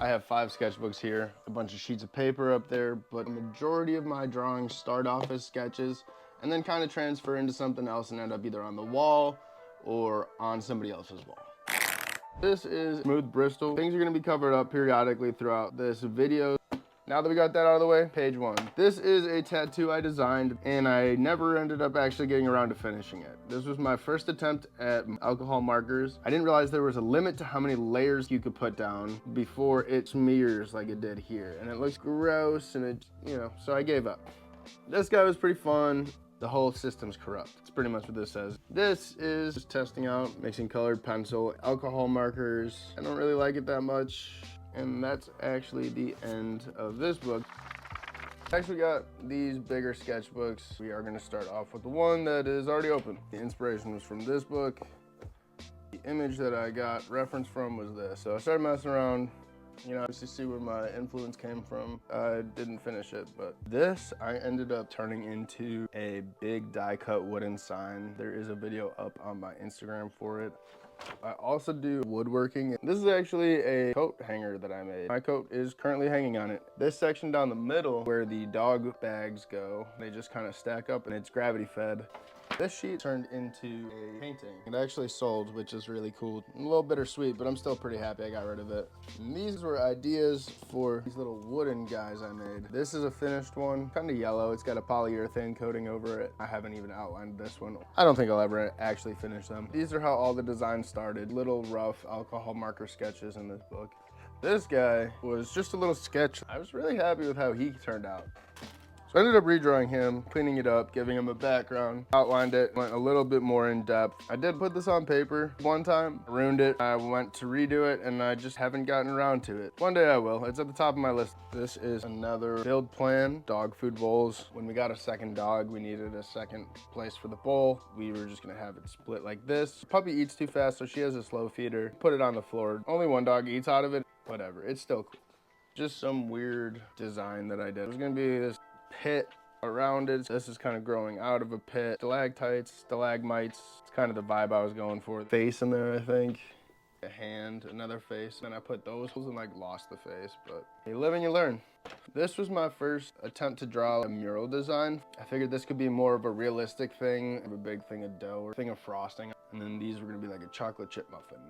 I have 5 sketchbooks here, a bunch of sheets of paper up there, but the majority of my drawings start off as sketches and then kind of transfer into something else and end up either on the wall or on somebody else's wall. This is smooth Bristol. Things are going to be covered up periodically throughout this video. Now that we got that out of the way, page 1. This is a tattoo I designed and I never ended up actually getting around to finishing it. This was my first attempt at alcohol markers. I didn't realize there was a limit to how many layers you could put down before it smears like it did here. And it looks gross and it, so I gave up. This guy was pretty fun. The whole system's corrupt. It's pretty much what this says. This is just testing out, mixing colored pencil, alcohol markers. I don't really like it that much. And that's actually the end of this book. Next we got these bigger sketchbooks. We are gonna start off with the one that is already open. The inspiration was from this book. The image that I got reference from was this. So I started messing around, just to see where my influence came from. I didn't finish it, but this I ended up turning into a big die cut wooden sign. There is a video up on my Instagram for it. I also do woodworking. This is actually a coat hanger that I made. My coat is currently hanging on it. This section down the middle where the dog bags go, they just kind of stack up and it's gravity fed. This sheet turned into a painting. It actually sold, which is really cool. A little bittersweet, but I'm still pretty happy I got rid of it. And these were ideas for these little wooden guys I made. This is a finished one, kind of yellow. It's got a polyurethane coating over it. I haven't even outlined this one. I don't think I'll ever actually finish them. These are how all the designs started. Little rough alcohol marker sketches in this book. This guy was just a little sketch. I was really happy with how he turned out. So I ended up redrawing him, cleaning it up, giving him a background, outlined it, went a little bit more in depth. I did put this on paper one time, ruined it. I went to redo it and I just haven't gotten around to it. One day I will. It's at the top of my list. This is another build plan, dog food bowls. When we got a second dog, we needed a second place for the bowl. We were just gonna have it split like this. Puppy eats too fast, so she has a slow feeder. Put it on the floor. Only one dog eats out of it. Whatever, it's still cool. Just some weird design that I did. It was gonna be this pit around it. This is kind of growing out of a pit. Stalactites, stalagmites. It's kind of the vibe I was going for. Face in there, I think. A hand, another face. And I put those and lost the face, but you live and you learn. This was my first attempt to draw a mural design. I figured this could be more of a realistic thing, a big thing of dough or a thing of frosting. And then these were gonna be like a chocolate chip muffin.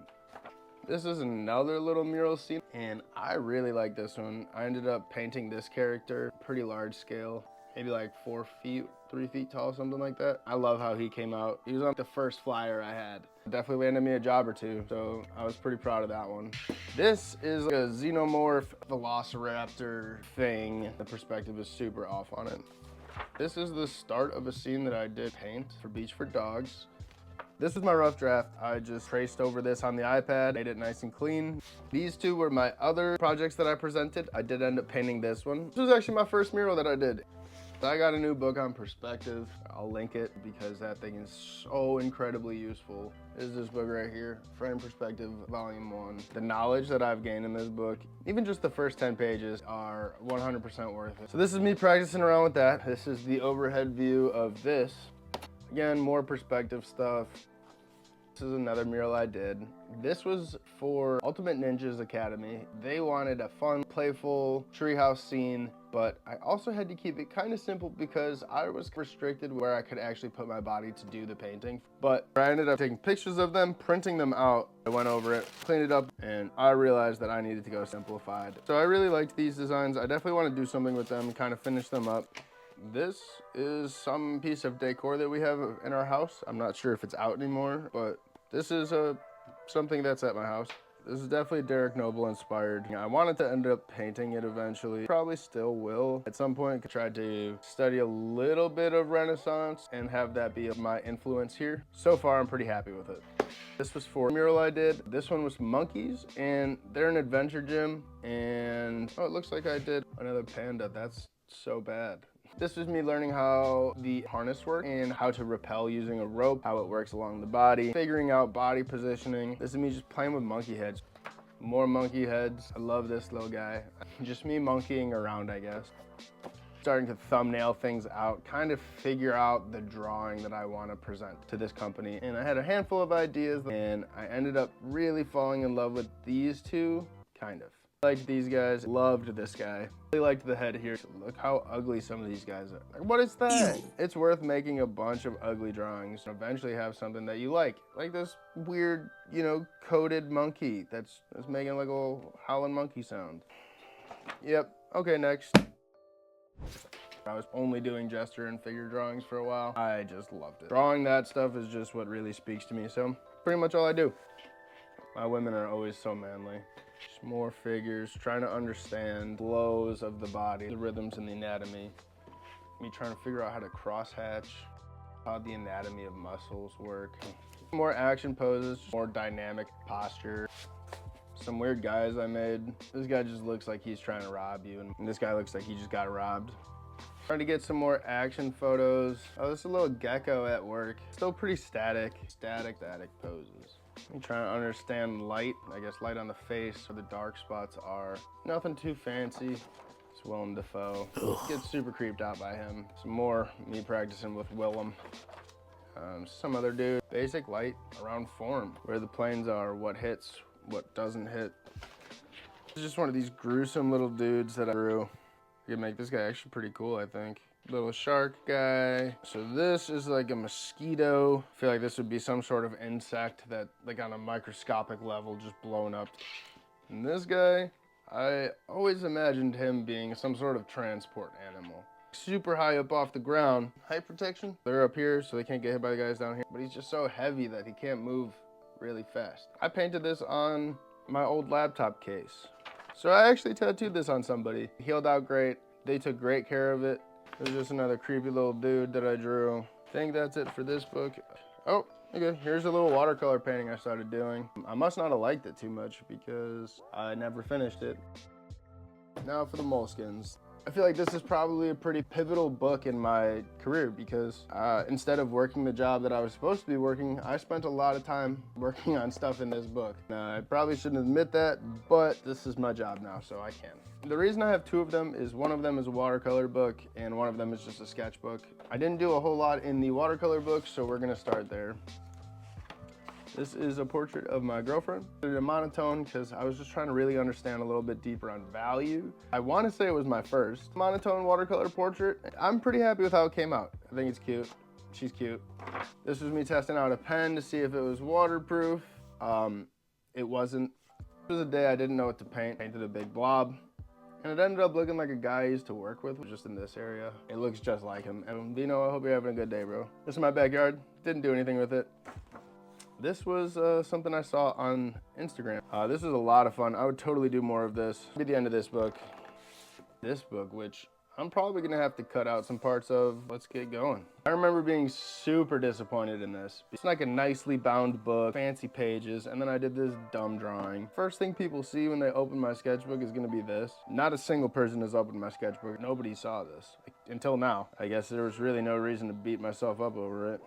This is another little mural scene, and I really like this one. I ended up painting this character, pretty large scale, maybe like 4 feet, 3 feet tall, something like that. I love how he came out. He was on the first flyer I had. Definitely landed me a job or two, so I was pretty proud of that one. This is like a xenomorph velociraptor thing. The perspective is super off on it. This is the start of a scene that I did paint for Beach for Dogs. This is my rough draft. I just traced over this on the iPad, made it nice and clean. These two were my other projects that I presented. I did end up painting this one. This was actually my first mural that I did. I got a new book on perspective. I'll link it because that thing is so incredibly useful. This is this book right here, Frame Perspective, Volume 1. The knowledge that I've gained in this book, even just the first 10 pages, are 100% worth it. So this is me practicing around with that. This is the overhead view of this. Again, more perspective stuff. This is another mural I did. This was for Ultimate Ninjas Academy. They wanted a fun, playful treehouse scene, but I also had to keep it kind of simple because I was restricted where I could actually put my body to do the painting. But I ended up taking pictures of them, printing them out. I went over it, cleaned it up, and I realized that I needed to go simplified. So I really liked these designs. I definitely want to do something with them and kind of finish them up. This is some piece of decor that we have in our house. I'm not sure if it's out anymore, but this is something that's at my house. This is definitely Derek Noble inspired. I wanted to end up painting it eventually. Probably still will. At some point, I tried to study a little bit of Renaissance and have that be my influence here. So far, I'm pretty happy with it. This was for a mural I did. This one was monkeys, and they're an adventure gym. And oh, it looks like I did another panda. That's so bad. This was me learning how the harness works and how to rappel using a rope, how it works along the body, figuring out body positioning. This is me just playing with monkey heads. More monkey heads. I love this little guy. Just me monkeying around, I guess. Starting to thumbnail things out, kind of figure out the drawing that I want to present to this company. And I had a handful of ideas and I ended up really falling in love with these two, kind of. Liked these guys, loved this guy. Really liked the head here. Look how ugly some of these guys are. Like, what is that? It's worth making a bunch of ugly drawings and eventually have something that you like. Like this weird, you know, coated monkey that's making like a little howling monkey sound. Yep, okay, next. I was only doing gesture and figure drawings for a while. I just loved it. Drawing that stuff is just what really speaks to me, so pretty much all I do. My women are always so manly. Just more figures, trying to understand flows of the body, the rhythms and the anatomy. Me trying to figure out how to crosshatch, how the anatomy of muscles work. More action poses, more dynamic posture. Some weird guys I made. This guy just looks like he's trying to rob you, and this guy looks like he just got robbed. Trying to get some more action photos. Oh, this is a little gecko at work. Still pretty static poses. I'm trying to understand light. I guess light on the face where the dark spots are. Nothing too fancy. It's Willem Dafoe. Get super creeped out by him. Some more me practicing with Willem. Some other dude. Basic light around form. Where the planes are, what hits, what doesn't hit. It's just one of these gruesome little dudes that I drew. I could make this guy actually pretty cool, I think. Little shark guy. So this is like a mosquito. I feel like this would be some sort of insect that, like on a microscopic level, just blown up. And this guy, I always imagined him being some sort of transport animal. Super high up off the ground. Height protection. They're up here, so they can't get hit by the guys down here. But he's just so heavy that he can't move really fast. I painted this on my old laptop case. So I actually tattooed this on somebody. It healed out great. They took great care of it. There's just another creepy little dude that I drew. I think that's it for this book. Oh, okay, here's a little watercolor painting I started doing. I must not have liked it too much because I never finished it. Now for the moleskins. I feel like this is probably a pretty pivotal book in my career because instead of working the job that I was supposed to be working, I spent a lot of time working on stuff in this book. Now, I probably shouldn't admit that, but this is my job now, so I can. The reason I have two of them is one of them is a watercolor book and one of them is just a sketchbook. I didn't do a whole lot in the watercolor book, so we're gonna start there. This is a portrait of my girlfriend. I did a monotone because I was just trying to really understand a little bit deeper on value. I want to say it was my first monotone watercolor portrait. I'm pretty happy with how it came out. I think it's cute. She's cute. This was me testing out a pen to see if it was waterproof. It wasn't. It was a day I didn't know what to paint. Painted a big blob. And it ended up looking like a guy I used to work with, just in this area. It looks just like him. And Dino, I hope you're having a good day, bro. This is my backyard. Didn't do anything with it. This was something I saw on Instagram. This was a lot of fun. I would totally do more of this. Be the end of this book. This book, which I'm probably gonna have to cut out some parts of. Let's get going. I remember being super disappointed in this. It's like a nicely bound book, fancy pages, and then I did this dumb drawing. First thing people see when they open my sketchbook is gonna be this. Not a single person has opened my sketchbook. Nobody saw this, until now. I guess there was really no reason to beat myself up over it.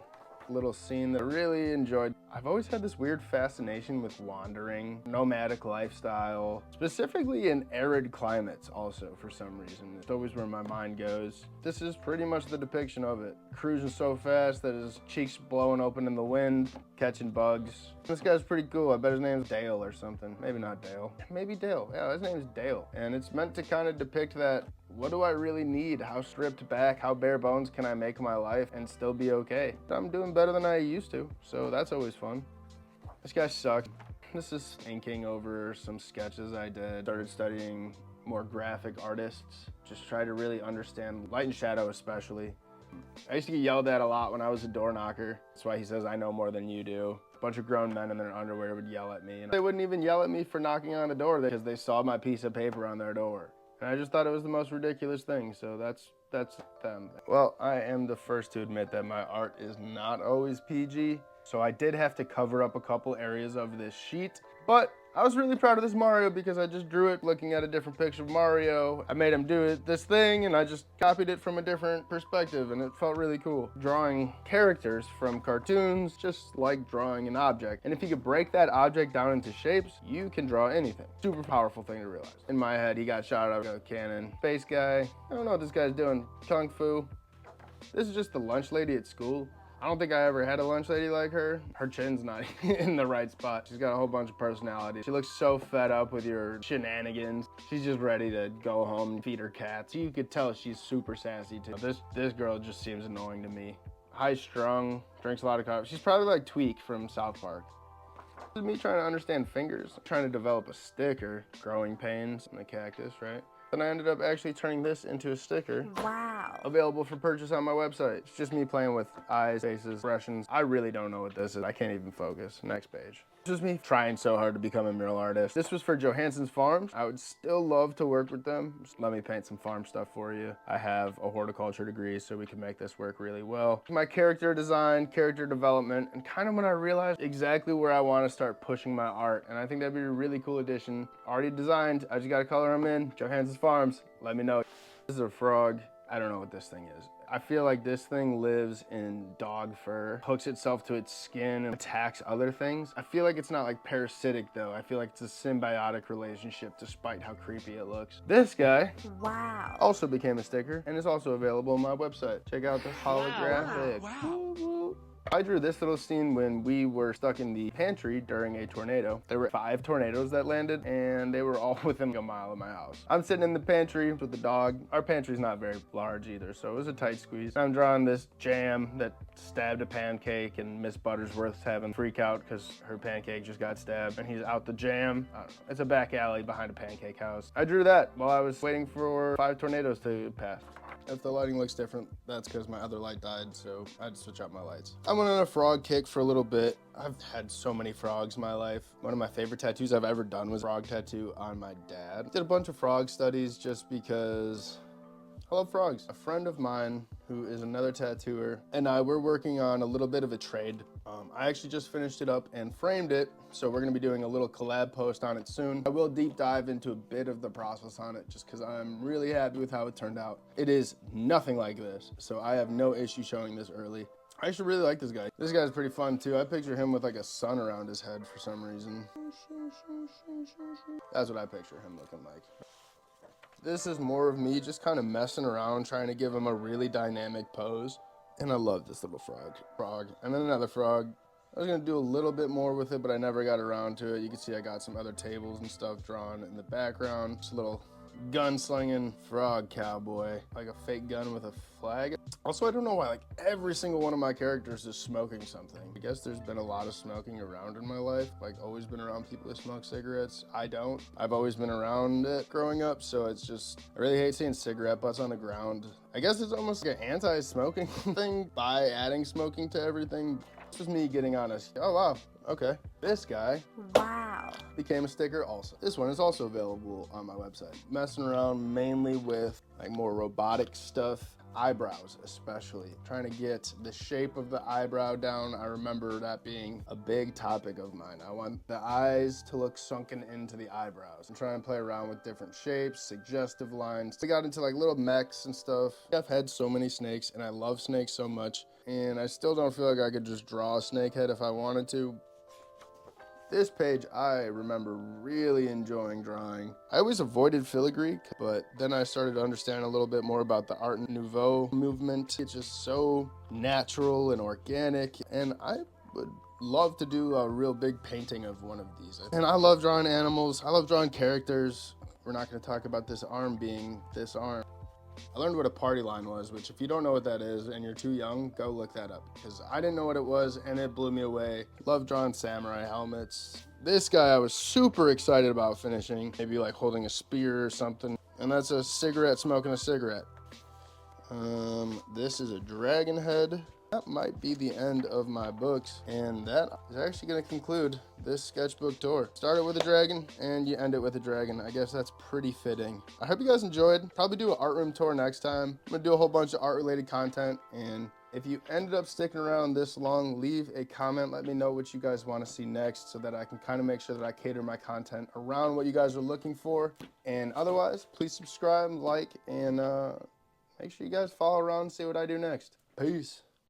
Little scene that I really enjoyed. I've always had this weird fascination with wandering, nomadic lifestyle, specifically in arid climates also for some reason. It's always where my mind goes. This is pretty much the depiction of it. Cruising so fast that his cheeks blowing open in the wind, catching bugs. This guy's pretty cool. I bet his name's Dale or something. Maybe not Dale. Maybe Dale. Yeah, his name's Dale. And it's meant to kind of depict that, what do I really need? How stripped back, how bare bones can I make my life and still be okay? I'm doing better than I used to, so that's always fun. This guy sucks. This is inking over some sketches I did. Started studying more graphic artists. Just try to really understand light and shadow especially. I used to get yelled at a lot when I was a door knocker. That's why he says I know more than you do. A bunch of grown men in their underwear would yell at me. And they wouldn't even yell at me for knocking on a door because they saw my piece of paper on their door. And I just thought it was the most ridiculous thing, so that's them. Well, I am the first to admit that my art is not always PG, so I did have to cover up a couple areas of this sheet, but I was really proud of this Mario because I just drew it looking at a different picture of Mario. I made him do this thing and I just copied it from a different perspective and it felt really cool. Drawing characters from cartoons, just like drawing an object. And if you could break that object down into shapes, you can draw anything. Super powerful thing to realize. In my head, he got shot out of a cannon. Space guy, I don't know what this guy's doing. Kung Fu. This is just the lunch lady at school. I don't think I ever had a lunch lady like her. Her chin's not in the right spot. She's got a whole bunch of personality. She looks so fed up with your shenanigans. She's just ready to go home and feed her cats. You could tell she's super sassy too. This girl just seems annoying to me. High strung, drinks a lot of coffee. She's probably like Tweak from South Park. This is me trying to understand fingers. I'm trying to develop a sticker. Growing pains in the cactus, right? Then I ended up actually turning this into a sticker. Wow. Available for purchase on my website. It's just me playing with eyes, faces, expressions. I really don't know what this is. I can't even focus. Next page. This is me trying so hard to become a mural artist. This was for Johansson's Farms. I would still love to work with them. Just let me paint some farm stuff for you. I have a horticulture degree, so we can make this work really well. My character design, character development, and kind of when I realized exactly where I want to start pushing my art. And I think that'd be a really cool addition. Already designed. I just got to color them in. Johansson's Farms. Let me know. This is a frog. I don't know what this thing is. I feel like this thing lives in dog fur, hooks itself to its skin and attacks other things. I feel like it's not like parasitic though. I feel like it's a symbiotic relationship despite how creepy it looks. This guy Wow. also became a sticker and is also available on my website. Check out the holographic. Wow. I drew this little scene when we were stuck in the pantry during a tornado. There were 5 tornadoes that landed and they were all within a mile of my house. I'm sitting in the pantry with the dog. Our pantry's not very large either, so it was a tight squeeze. I'm drawing this jam that stabbed a pancake and Miss Buttersworth's having a freak out because her pancake just got stabbed and he's out the jam. I don't know. It's a back alley behind a pancake house. I drew that while I was waiting for 5 tornadoes to pass. If the lighting looks different, that's because my other light died, so I had to switch out my lights. I went on a frog kick for a little bit. I've had so many frogs in my life. One of my favorite tattoos I've ever done was a frog tattoo on my dad. Did a bunch of frog studies just because I love frogs. A friend of mine who is another tattooer and I were working on a little bit of a trade. I actually just finished it up and framed it, so we're gonna be doing a little collab post on it soon. I will deep dive into a bit of the process on it just because I'm really happy with how it turned out. It is nothing like this, so I have no issue showing this early. I actually really like this guy. This guy's pretty fun too. I picture him with like a sun around his head for some reason. That's what I picture him looking like. This is more of me just kind of messing around, trying to give him a really dynamic pose. And I love this little frog. And then another frog. I was gonna do a little bit more with it, but I never got around to it. You can see I got some other tables and stuff drawn in the background. Just a little gun-slinging frog cowboy, like a fake gun with a flag. Also, I don't know why, like every single one of my characters is smoking something. I guess there's been a lot of smoking around in my life, like always been around people that smoke cigarettes. I don't. I've always been around it growing up, so it's just, I really hate seeing cigarette butts on the ground. I guess it's almost like an anti-smoking thing by adding smoking to everything. This was me getting honest. Oh wow, okay. This guy, wow, became a sticker also. This one is also available on my website. Messing around mainly with like more robotic stuff. Eyebrows especially. Trying to get the shape of the eyebrow down. I remember that being a big topic of mine. I want the eyes to look sunken into the eyebrows. I'm trying to play around with different shapes, suggestive lines. We got into like little mechs and stuff. I've had so many snakes and I love snakes so much. And I still don't feel like I could just draw a snake head if I wanted to. This page I remember really enjoying drawing. I always avoided filigree, but then I started to understand a little bit more about the Art Nouveau movement. It's just so natural and organic, and I would love to do a real big painting of one of these. And I love drawing animals. I love drawing characters. We're not going to talk about this arm being this arm. I learned what a party line was, which if you don't know what that is and you're too young, go look that up because I didn't know what it was and it blew me away. Love drawing samurai helmets. This guy I was super excited about finishing, maybe like holding a spear or something. And that's a cigarette smoking a cigarette. This is a dragon head. That might be the end of my books, and that is actually going to conclude this sketchbook tour. Start it with a dragon, and you end it with a dragon. I guess that's pretty fitting. I hope you guys enjoyed. Probably do an art room tour next time. I'm going to do a whole bunch of art-related content, and if you ended up sticking around this long, leave a comment. Let me know what you guys want to see next so that I can kind of make sure that I cater my content around what you guys are looking for. And otherwise, please subscribe, like, and make sure you guys follow around and see what I do next. Peace.